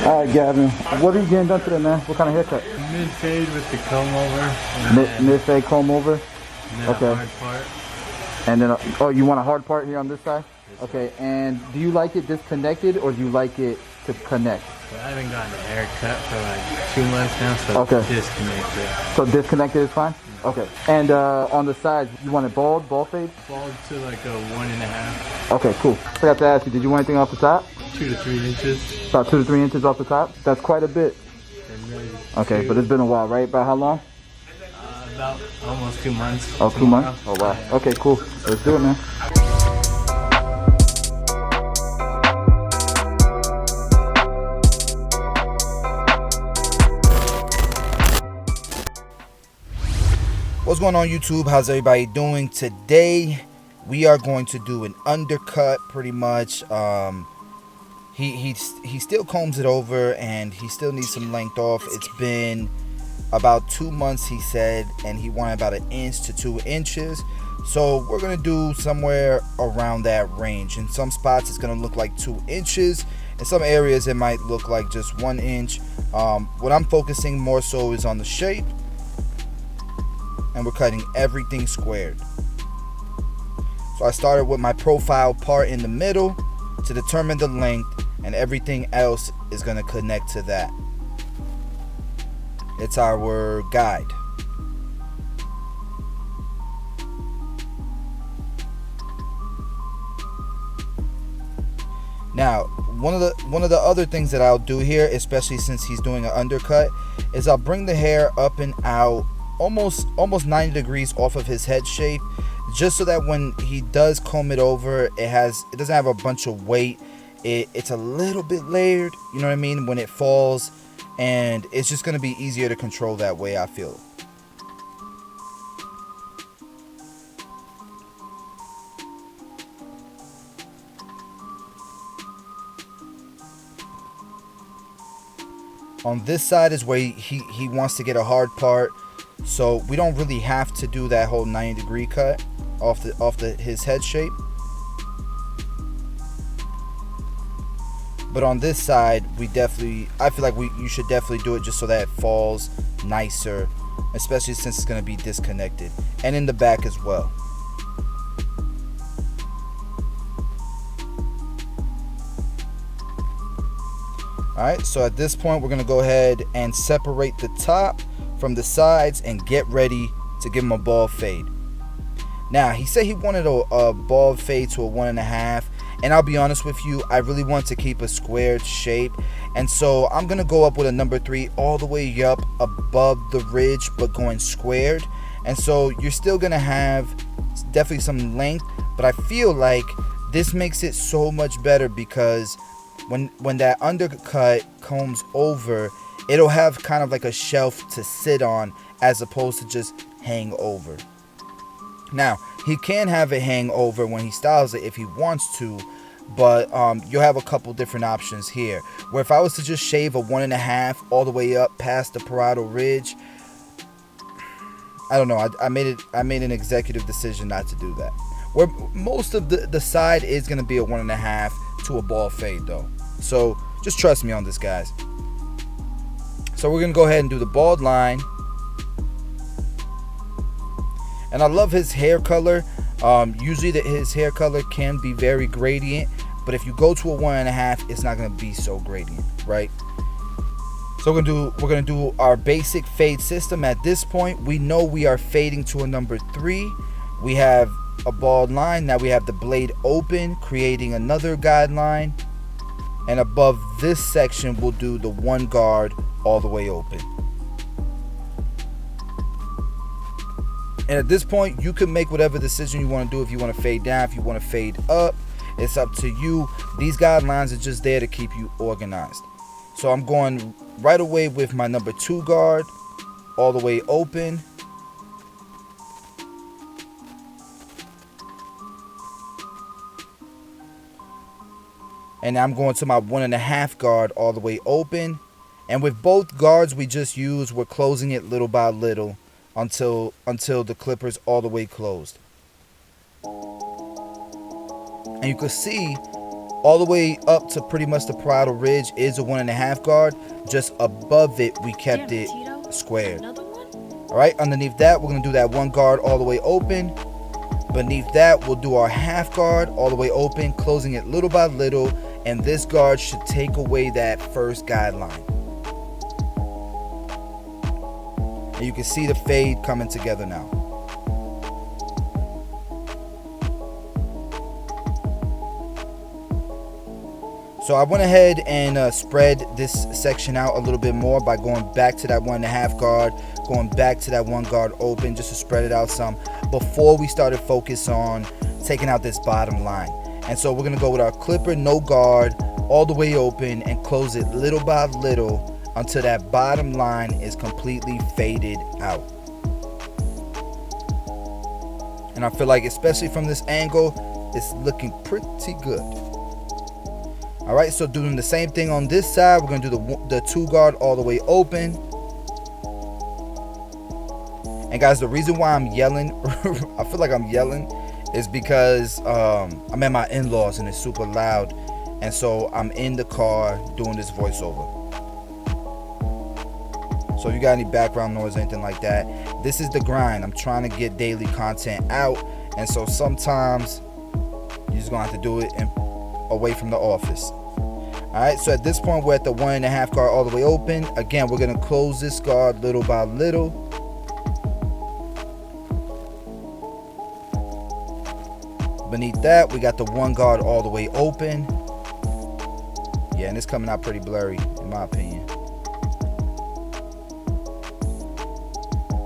All right, Gavin. What are you getting done today, man? What kind of haircut? Mid fade with the comb over. Mid fade comb over. And then Okay. a hard part. And then, oh, you want a hard part here on this side? Yes, okay. And do you like it disconnected or do you like it to connect? So I haven't gotten a haircut for like 2 months now, so okay. Disconnected. So disconnected is fine? Okay. And on the sides, you want it bald fade? Bald to like a 1.5. Okay, cool. I forgot to ask you, did you want anything off the top? 2 to 3 inches. About 2 to 3 inches off the top? That's quite a bit. Okay, but it's been a while, right? About how long? About almost 2 months. Oh, 2 months? Oh, wow. Okay, cool. Let's do it, man. What's going on, YouTube? How's everybody doing? Today we are going to do an undercut, pretty much. He still combs it over and he still needs some length off. It's been about 2 months, he said, and he wanted about 1 inch to 2 inches. So we're gonna do somewhere around that range. In some spots it's gonna look like 2 inches. In some areas it might look like just 1 inch. What I'm focusing more so is on the shape, and we're cutting everything squared. So I started with my profile part in the middle to determine the length, and everything else is going to connect to that. It's our guide. Now, one of the other things that I'll do here, especially since he's doing an undercut, is I'll bring the hair up and out almost 90 degrees off of his head shape, just so that when he does comb it over, it doesn't have a bunch of weight. It's a little bit layered, you know what I mean, when it falls, and it's just going to be easier to control that way, I feel. On this side is where he wants to get a hard part, so we don't really have to do that whole 90-degree cut off his head shape. But on this side, I feel like you should definitely do it just so that it falls nicer, especially since it's going to be disconnected, and in the back as well. Alright, so at this point we're going to go ahead and separate the top from the sides and get ready to give him a bald fade. Now, he said he wanted a bald fade to a 1.5, and I'll be honest with you, I really want to keep a squared shape, and so I'm going to go up with a number 3 all the way up above the ridge, but going squared. And so you're still going to have definitely some length, but I feel like this makes it so much better because when that undercut combs over, it'll have kind of like a shelf to sit on as opposed to just hang over. Now, he can have it hang over when he styles it if he wants to, but you'll have a couple different options here. Where if I was to just shave a 1.5 all the way up past the parietal ridge, I don't know. I made an executive decision not to do that. Where most of the side is going to be a 1.5 to a bald fade though. So just trust me on this, guys. So we're going to go ahead and do the bald line. And I love his hair color. Usually his hair color can be very gradient, but if you go to a 1.5, it's not going to be so gradient, right? So we're gonna do our basic fade system. At this point, we know we are fading to a number 3. We have a bald line. Now we have the blade open, creating another guideline. And above this section, we'll do the 1 guard all the way open. And at this point, you can make whatever decision you want to do. If you want to fade down, if you want to fade up, it's up to you. These guidelines are just there to keep you organized. So I'm going right away with my number 2 guard all the way open. And I'm going to my 1.5 guard all the way open. And with both guards we just used, we're closing it little by little until the clipper's all the way closed. And you can see All the way up to pretty much the parietal ridge is a 1.5 guard. Just above it, we kept it squared. All right, underneath that, we're gonna do that 1 guard all the way open. Beneath that, we'll do our half guard all the way open, closing it little by little, and this guard should take away that first guideline. And you can see the fade coming together now. So I went ahead and spread this section out a little bit more by going back to that 1.5 guard, going back to that 1 guard open, just to spread it out some before we started focus on taking out this bottom line. And so we're gonna go with our clipper, no guard, all the way open, and close it little by little until that bottom line is completely faded out. And I feel like, especially from this angle, it's looking pretty good. All right, so doing the same thing on this side, we're gonna do the 2 guard all the way open. And guys, the reason why I'm yelling, I feel like I'm yelling, is because I'm at my in-laws and it's super loud, and so I'm in the car doing this voiceover. So if you got any background noise or anything like that, this is the grind. I'm trying to get daily content out, and so sometimes you're just gonna have to do it away from the office. All right, so at this point we're at the 1.5 guard all the way open. Again, we're gonna close this guard little by little. Beneath that, we got the 1 guard all the way open. Yeah, and it's coming out pretty blurry in my opinion.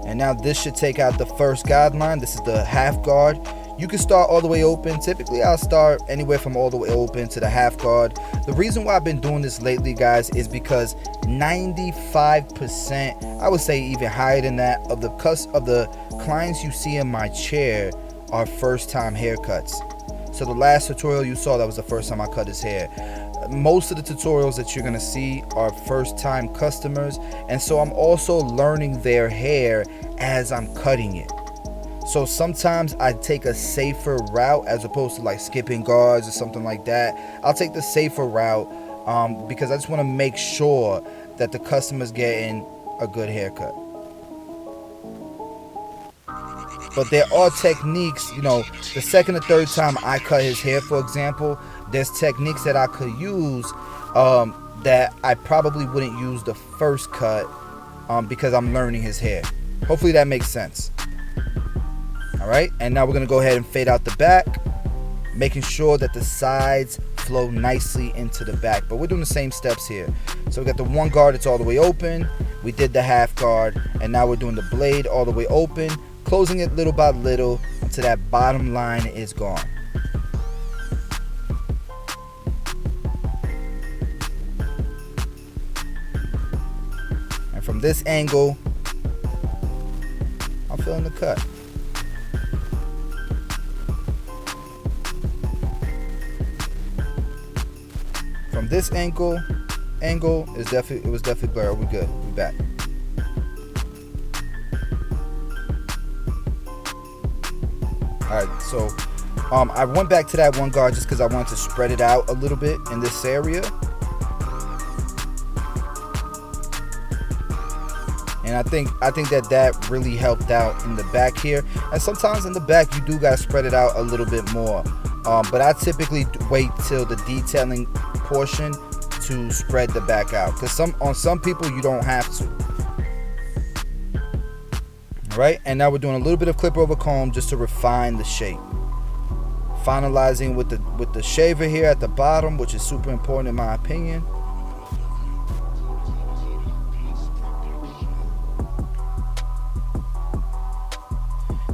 And now this should take out the first guideline. This is the half guard. You can start all the way open. Typically, I'll start anywhere from all the way open to the half guard. The reason why I've been doing this lately, guys, is because 95%, I would say even higher than that, of the clients you see in my chair are first-time haircuts. So the last tutorial you saw, that was the first time I cut his hair. Most of the tutorials that you're gonna see are first-time customers, and so I'm also learning their hair as I'm cutting it. So sometimes I take a safer route as opposed to like skipping guards or something like that. I'll take the safer route because I just want to make sure that the customer's getting a good haircut. But there are techniques, you know, the second or third time I cut his hair, for example, there's techniques that I could use that I probably wouldn't use the first cut because I'm learning his hair. Hopefully that makes sense. All right, and now we're gonna go ahead and fade out the back, making sure that the sides flow nicely into the back. But we're doing the same steps here. So we got the 1 guard, it's all the way open. We did the half guard, and now we're doing the blade all the way open, closing it little by little until that bottom line is gone. And from this angle, I'm feeling the cut. From this angle is definitely, it was definitely blurry. We're good. We're back. All right, so I went back to that 1 guard just because I wanted to spread it out a little bit in this area. And I think that really helped out in the back here. And sometimes in the back you do gotta spread it out a little bit more. But I typically wait till the detailing portion to spread the back out, because on some people you don't have to. All right, and now we're doing a little bit of clip over comb just to refine the shape. Finalizing with the shaver here at the bottom, which is super important in my opinion.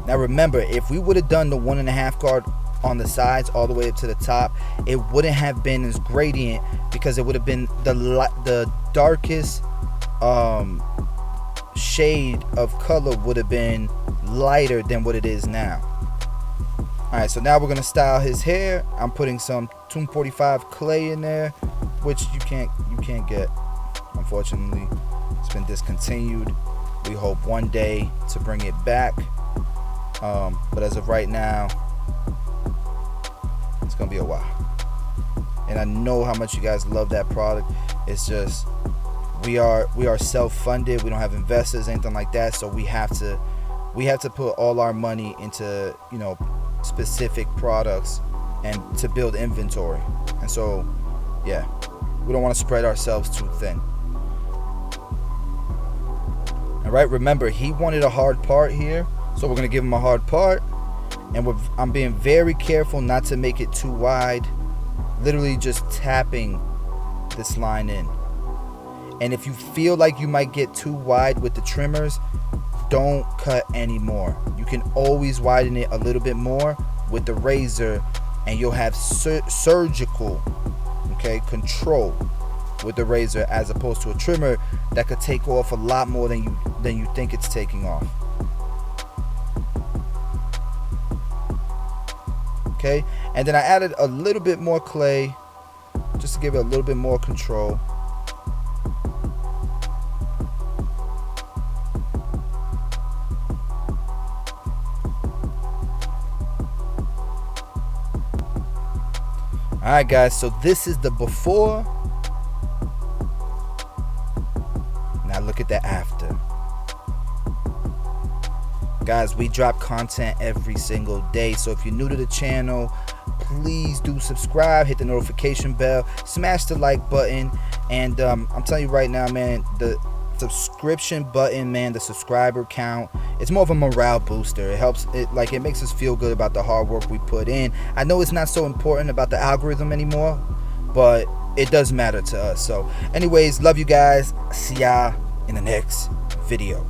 Now remember, if we would have done the 1.5 guard on the sides all the way up to the top, it wouldn't have been as gradient, because it would have been the darkest shade of color would have been lighter than what it is now. All right, so now we're gonna style his hair. I'm putting some 245 clay in there, which you can't get, unfortunately. It's been discontinued. We hope one day to bring it back, but as of right now, it's gonna be a while. and I know how much you guys love that product. It's just we are self-funded. We don't have investors, anything like that, so we have to put all our money into, you know, specific products and to build inventory. And so yeah, we don't want to spread ourselves too thin. All right, remember, he wanted a hard part here, so we're gonna give him a hard part, and I'm being very careful not to make it too wide, literally just tapping this line in. And if you feel like you might get too wide with the trimmers, don't cut anymore. You can always widen it a little bit more with the razor, and you'll have surgical, okay, control with the razor, as opposed to a trimmer that could take off a lot more than you think it's taking off. Okay, and then I added a little bit more clay just to give it a little bit more control. Alright guys, so this is the before. Now look at the after. Guys, we drop content every single day, so if you're new to the channel, please do subscribe, hit the notification bell, smash the like button, and I'm telling you right now, man, the subscription button, man, the subscriber count, it's more of a morale booster. It helps, it makes us feel good about the hard work we put in. I know it's not so important about the algorithm anymore, but it does matter to us. So anyways, love you guys. See y'all in the next video.